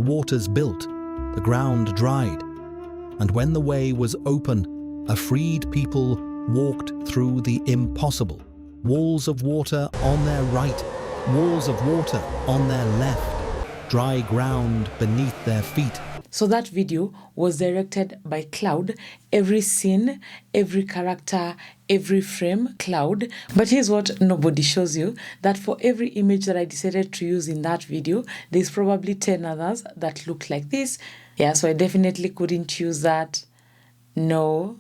waters built, the ground dried. And when the way was open, a freed people walked through the impossible. Walls of water on their right, walls of water on their left, dry ground beneath their feet. So that video was directed by Claude. Every scene, every character, every frame, Claude. But here's what nobody shows you, that for every image that I decided to use in that video, there's probably 10 others that look like this. Yeah, so I definitely couldn't use that. No,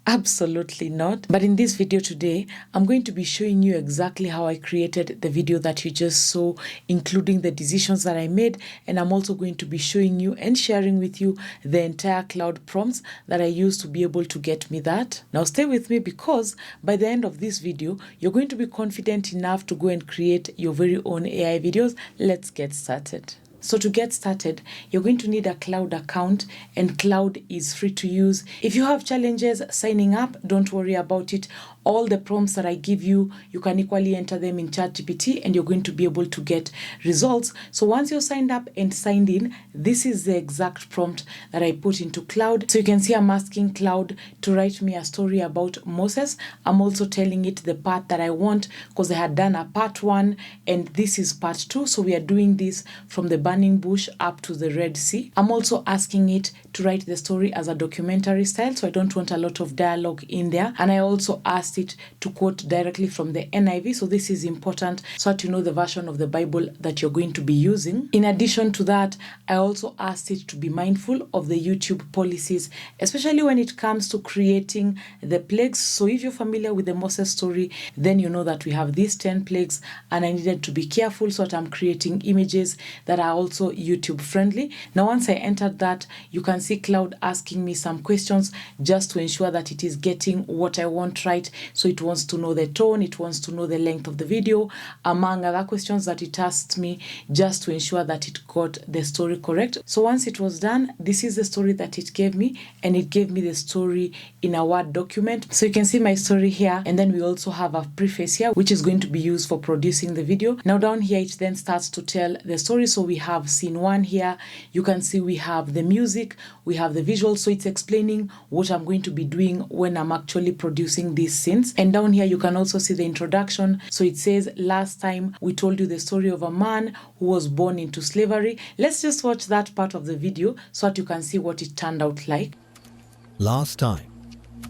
absolutely not. But in this video today, I'm going to be showing you exactly how I created the video that you just saw, including the decisions that I made. And I'm also going to be showing you and sharing with you the entire Claude prompts that I used to be able to get me that. Now stay with me, because by the end of this video, you're going to be confident enough to go and create your very own AI videos. Let's get started. So to get started, you're going to need a Claude account, and Claude is free to use. If you have challenges signing up, don't worry about it. All the prompts that I give you, you can equally enter them in ChatGPT and you're going to be able to get results. So once you're signed up and signed in, this is the exact prompt that I put into Claude. So you can see I'm asking Claude to write me a story about Moses. I'm also telling it the part that I want, because I had done a part 1 and this is part 2. So we are doing this from the burning bush up to the Red Sea. I'm also asking it to write the story as a documentary style, so I don't want a lot of dialogue in there. And I also asked it to quote directly from the NIV, so this is important so that you know the version of the Bible that you're going to be using. In addition to that, I also asked it to be mindful of the YouTube policies, especially when it comes to creating the plagues. So if you're familiar with the Moses story, then you know that we have these 10 plagues, and I needed to be careful so that I'm creating images that are also YouTube friendly. Now once I entered that, you can see Claude asking me some questions just to ensure that it is getting what I want right. So it wants to know the tone, it wants to know the length of the video, among other questions that it asked me, just to ensure that it got the story correct. So once it was done, this is the story that it gave me, and it gave me the story in a Word document. So you can see my story here, and then we also have a preface here, which is going to be used for producing the video. Now down here, it then starts to tell the story. So we have scene 1 here. You can see we have the music, we have the visuals. So it's explaining what I'm going to be doing when I'm actually producing these scenes. And down here, you can also see the introduction. So it says, last time we told you the story of a man who was born into slavery. Let's just watch that part of the video so that you can see what it turned out like. Last time,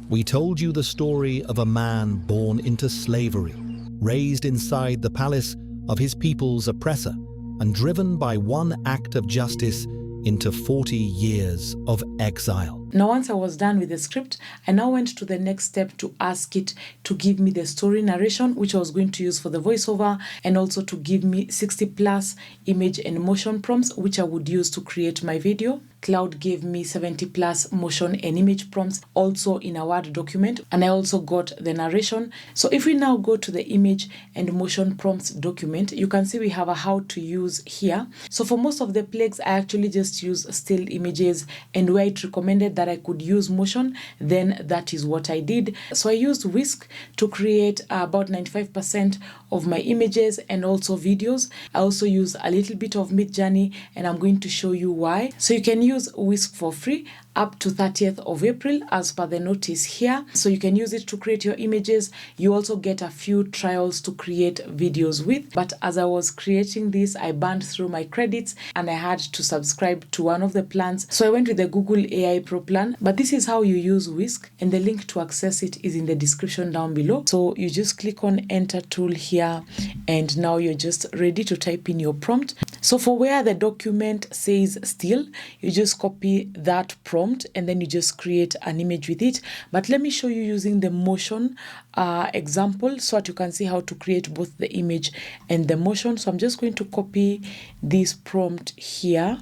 we told you the story of a man born into slavery, raised inside the palace of his people's oppressor, and driven by one act of justice into 40 years of exile. Now, once I was done with the script, I now went to the next step to ask it to give me the story narration, which I was going to use for the voiceover, and also to give me 60 plus image and motion prompts, which I would use to create my video. Claude gave me 70 plus motion and image prompts, also in a Word document, and I also got the narration. So if we now go to the image and motion prompts document, you can see we have a how to use here. So for most of the plagues, I actually just use still images, and where it recommended that I could use motion, then that is what I did. So I used Whisk to create about 95% of my images and also videos. I also use a little bit of Midjourney, and I'm going to show you why. So you can use Whisk for free up to 30th of April as per the notice here. So you can use it to create your images. You also get a few trials to create videos with. But as I was creating this, I burned through my credits and I had to subscribe to one of the plans. So I went with the Google AI Pro plan. But this is how you use Whisk, and the link to access it is in the description down below. So you just click on Enter Tool here, and now you're just ready to type in your prompt. So for where the document says still, you just copy that prompt and then you just create an image with it. But let me show you using the motion example so that you can see how to create both the image and the motion. So I'm just going to copy this prompt here.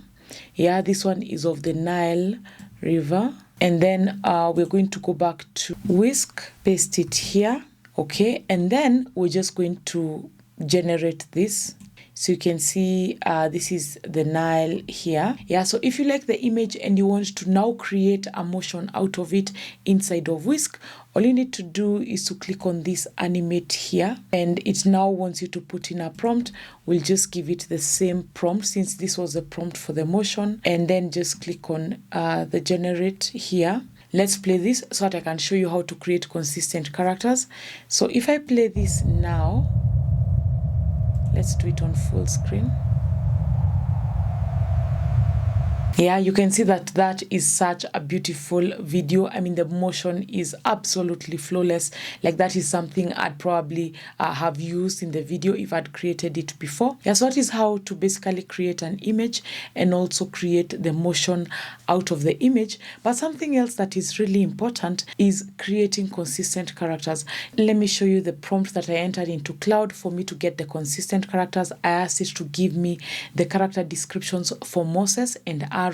Yeah, this one is of the Nile River. And then we're going to go back to Whisk, paste it here. Okay, and then we're just going to generate this. So you can see this is the Nile here. Yeah, so if you like the image and you want to now create a motion out of it inside of Whisk, all you need to do is to click on this animate here, and it now wants you to put in a prompt. We'll just give it the same prompt since this was the prompt for the motion, and then just click on the generate here. Let's play this so that I can show you how to create consistent characters. So if I play this now, let's do it on full screen. Yeah, you can see that that is such a beautiful video. I mean, the motion is absolutely flawless. Like, that is something I'd probably have used in the video if I'd created it before. Yeah, so that is how to basically create an image and also create the motion out of the image. But something else that is really important is creating consistent characters. Let me show you the prompt that I entered into Claude for me to get the consistent characters. I asked it to give me the character descriptions for Moses and Aaron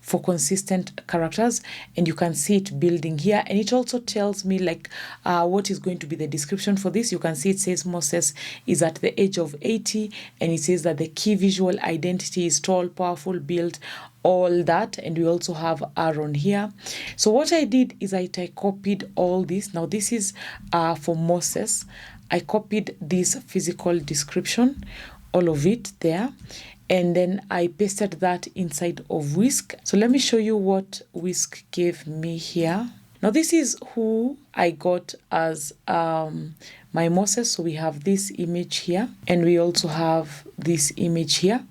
for consistent characters, and you can see it building here, and it also tells me like what is going to be the description for this. You can see it says Moses is at the age of 80, and it says that the key visual identity is tall, powerful, build, all that. And we also have Aaron here. So what I did is I copied all this. Now this is for Moses. I copied this physical description, all of it there, and then I pasted that inside of Whisk. So let me show you what Whisk gave me here. Now this is who I got as my Moses. So we have this image here, and we also have this image here.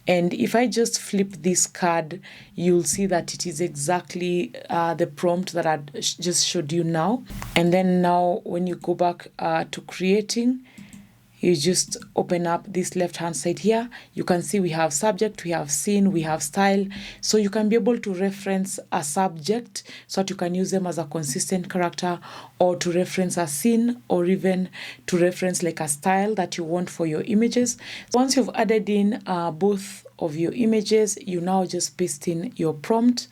And if I just flip this card, you'll see that it is exactly the prompt that I just showed you now. And then now when you go back to creating, you just open up this left hand side here. You can see we have subject, we have scene, we have style. So you can be able to reference a subject so that you can use them as a consistent character, or to reference a scene, or even to reference like a style that you want for your images. Once you've added in both of your images, you now just paste in your prompt.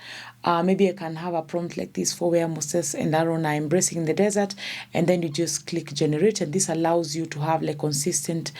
Maybe I can have a prompt like this for where Moses and Aaron are embracing the desert, and then you just click generate, and this allows you to have like consistent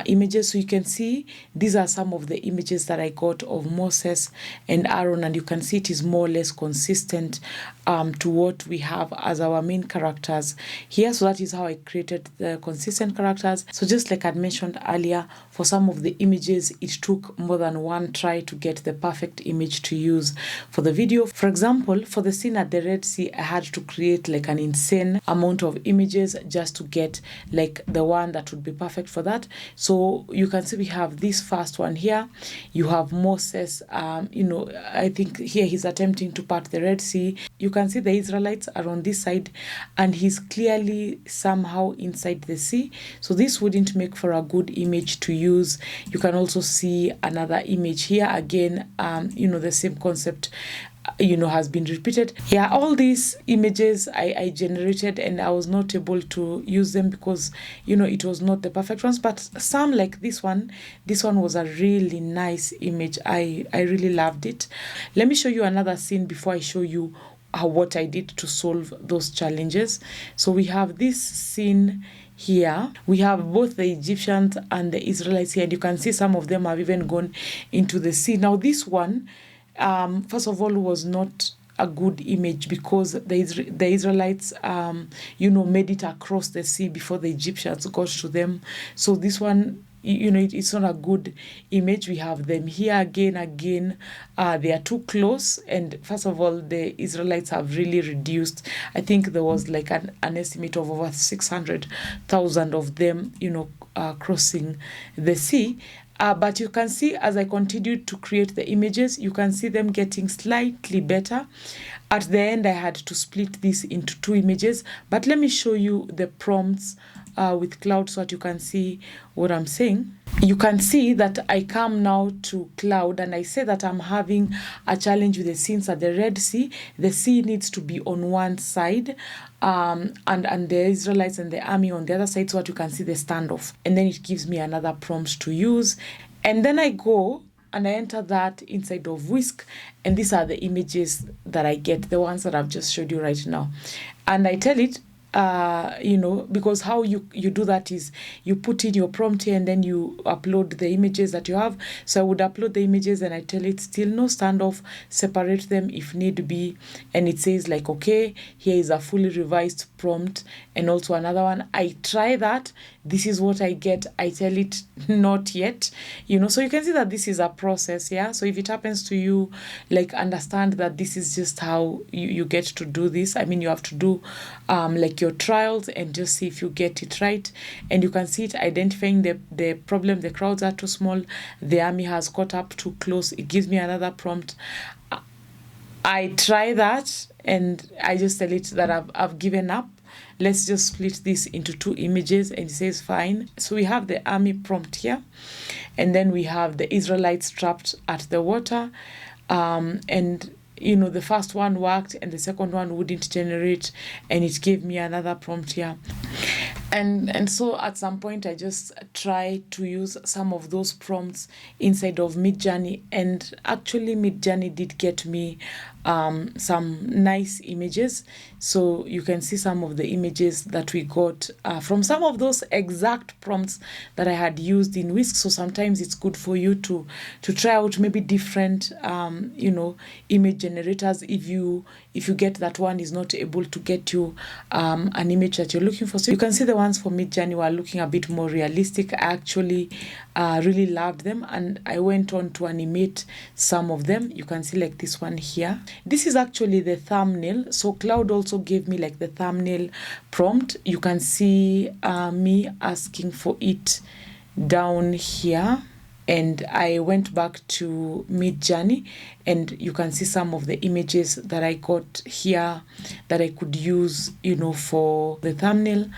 images. So you can see these are some of the images that I got of Moses and Aaron, and you can see it is more or less consistent to what we have as our main characters here. So that is how I created the consistent characters. So just like I mentioned earlier, for some of the images it took more than one try to get the perfect image to use for the video. For example, for the scene at the Red Sea, I had to create like an insane amount of images just to get like the one that would be perfect for that. So you can see we have this first one here. You have Moses, I think here he's attempting to part the Red Sea. You can see the Israelites are on this side, and he's clearly somehow inside the sea. So this wouldn't make for a good image to use. You can also see another image here. Again, the same concept has been repeated. Yeah, all these images I generated, and I was not able to use them because it was not the perfect ones. But some, like this one was a really nice image. I really loved it. Let me show you another scene before I show you what I did to solve those challenges. So we have this scene here. We have both the Egyptians and the Israelites here, and you can see some of them have even gone into the sea. Now this one, first of all, was not a good image because the Israelites made it across the sea before the Egyptians got to them. So this one, it's not a good image. We have them here again. They are too close, and first of all, the Israelites have really reduced. I think there was like an estimate of over 600,000 of them crossing the sea. But you can see as I continued to create the images, you can see them getting slightly better. At the end, I had to split this into two images. But let me show you the prompts with Claude so that you can see what I'm saying. You can see that I come now to Claude and I say that I'm having a challenge with the scenes at the Red Sea. The sea needs to be on one side and the Israelites and the army on the other side so that you can see the standoff. And then it gives me another prompt to use. And then I go and I enter that inside of Whisk, and these are the images that I get, the ones that I've just showed you right now. And I tell it, because how you do that is you put in your prompt here and then you upload the images that you have. So I would upload the images and I tell it still no standoff, separate them if need be, and it says like, okay, here is a fully revised prompt and also another one. I try that, this is what I get, I tell it not yet, so you can see that this is a process. So if it happens to you, like, understand that this is just how you get to do this. I mean, you have to do like your trials and just see if you get it right. And you can see it identifying the problem. The crowds are too small, the army has caught up too close. It gives me another prompt. I try that and I just tell it that I've given up. Let's just split this into 2 images, and it says fine. So we have the army prompt here, and then we have the Israelites trapped at the water, and the first one worked and the second one wouldn't generate, and it gave me another prompt here. And so at some point I just try to use some of those prompts inside of Midjourney, and actually Midjourney did get me some nice images. So you can see some of the images that we got from some of those exact prompts that I had used in Whisk. So sometimes it's good for you to try out maybe different image generators if you get that one is not able to get you an image that you're looking for. So you can see the ones for Midjourney were looking a bit more realistic. I actually really loved them, and I went on to animate some of them. You can see like this one here. This is actually the thumbnail. So Claude also gave me like the thumbnail prompt. You can see me asking for it down here. And I went back to Midjourney, and you can see some of the images that I got here that I could use, for the thumbnail.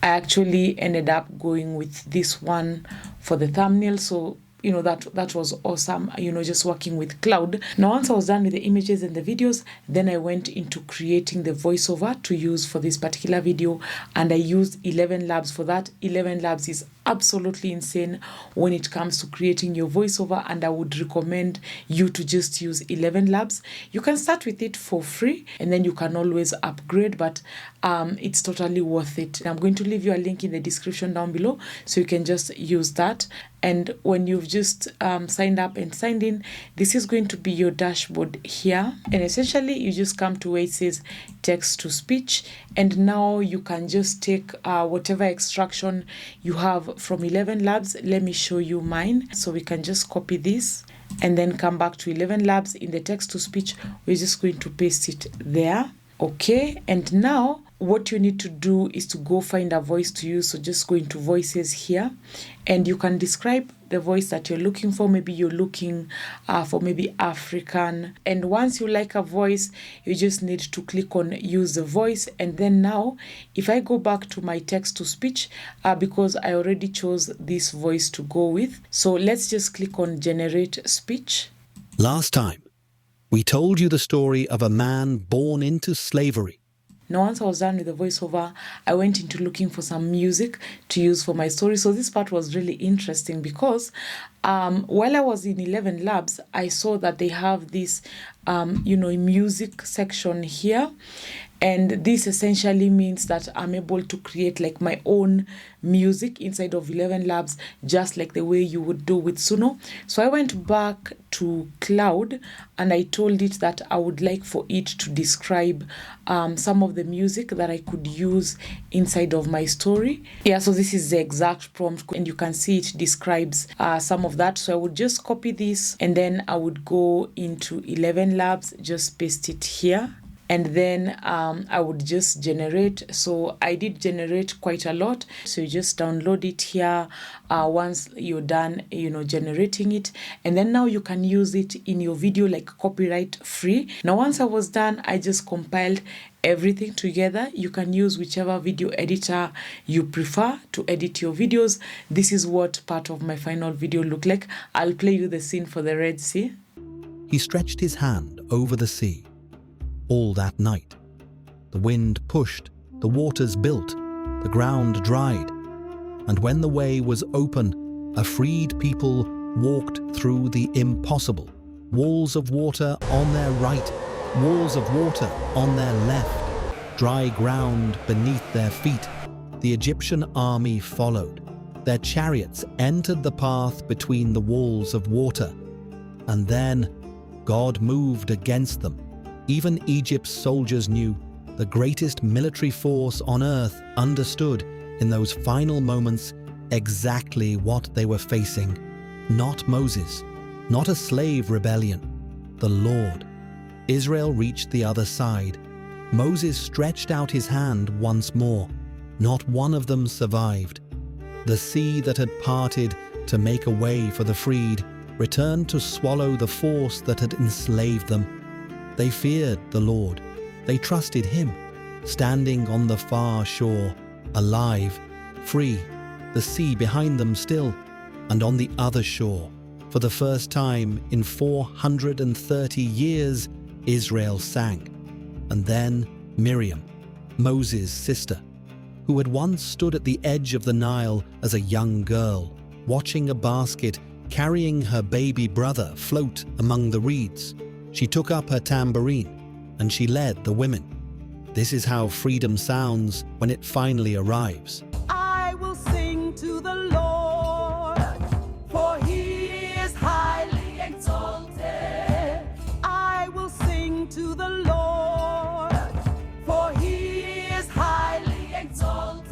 I actually ended up going with this one for the thumbnail. So that was awesome, just working with Claude. Now, once I was done with the images and the videos, then I went into creating the voiceover to use for this particular video, and I used 11 Labs for that. 11 Labs is absolutely insane when it comes to creating your voiceover, and I would recommend you to just use 11 Labs. You can start with it for free and then you can always upgrade, but it's totally worth it. I'm going to leave you a link in the description down below so you can just use that. And when you've just signed up and signed in, this is going to be your dashboard here. And essentially, you just come to where it says text to speech. And now you can just take whatever extraction you have from 11 Labs. Let me show you mine. So we can just copy this and then come back to 11 Labs. In the text to speech, we're just going to paste it there. Okay, and now what you need to do is to go find a voice to use. So just go into voices here, and you can describe the voice that you're looking for. Maybe you're looking for maybe African. And once you like a voice, you just need to click on use the voice. And then now, if I go back to my text to speech, because I already chose this voice to go with. So let's just click on generate speech. Last time, we told you the story of a man born into slavery. Now, once I was done with the voiceover, I went into looking for some music to use for my story. So this part was really interesting because while I was in 11 Labs, I saw that they have this, music section here. And this essentially means that I'm able to create like my own music inside of 11 Labs, just like the way you would do with Suno. So I went back to Claude and I told it that I would like for it to describe some of the music that I could use inside of my story. So this is the exact prompt, and you can see it describes some of that. So I would just copy this and then I would go into 11 Labs, just paste it here. And then I would just generate. So I did generate quite a lot. So you just download it here once you're done, generating it. And then now you can use it in your video like copyright free. Now, once I was done, I just compiled everything together. You can use whichever video editor you prefer to edit your videos. This is what part of my final video looked like. I'll play you the scene for the Red Sea. He stretched his hand over the sea. All that night, the wind pushed, the waters built, the ground dried, and when the way was open, a freed people walked through the impossible. Walls of water on their right, walls of water on their left, dry ground beneath their feet, the Egyptian army followed. Their chariots entered the path between the walls of water. And then God moved against them. Even Egypt's soldiers knew, the greatest military force on earth understood in those final moments exactly what they were facing. Not Moses, not a slave rebellion, the Lord. Israel reached the other side. Moses stretched out his hand once more. Not one of them survived. The sea that had parted to make a way for the freed returned to swallow the force that had enslaved them. They feared the Lord. They trusted him, standing on the far shore, alive, free, the sea behind them still, and on the other shore, for the first time in 430 years, Israel sang. And then Miriam, Moses' sister, who had once stood at the edge of the Nile as a young girl, watching a basket carrying her baby brother float among the reeds. She took up her tambourine and she led the women. This is how freedom sounds when it finally arrives. I will sing to the Lord, for he is highly exalted. I will sing to the Lord, for he is highly exalted.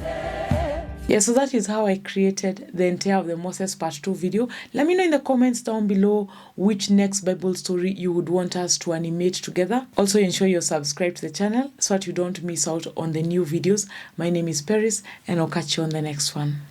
Yeah, so that is how I created the entire of the Moses Part 2 video. Let me know in the comments down below which next Bible story you would want us to animate together. Also, ensure you're subscribed to the channel so that you don't miss out on the new videos. My name is Peris, and I'll catch you on the next one.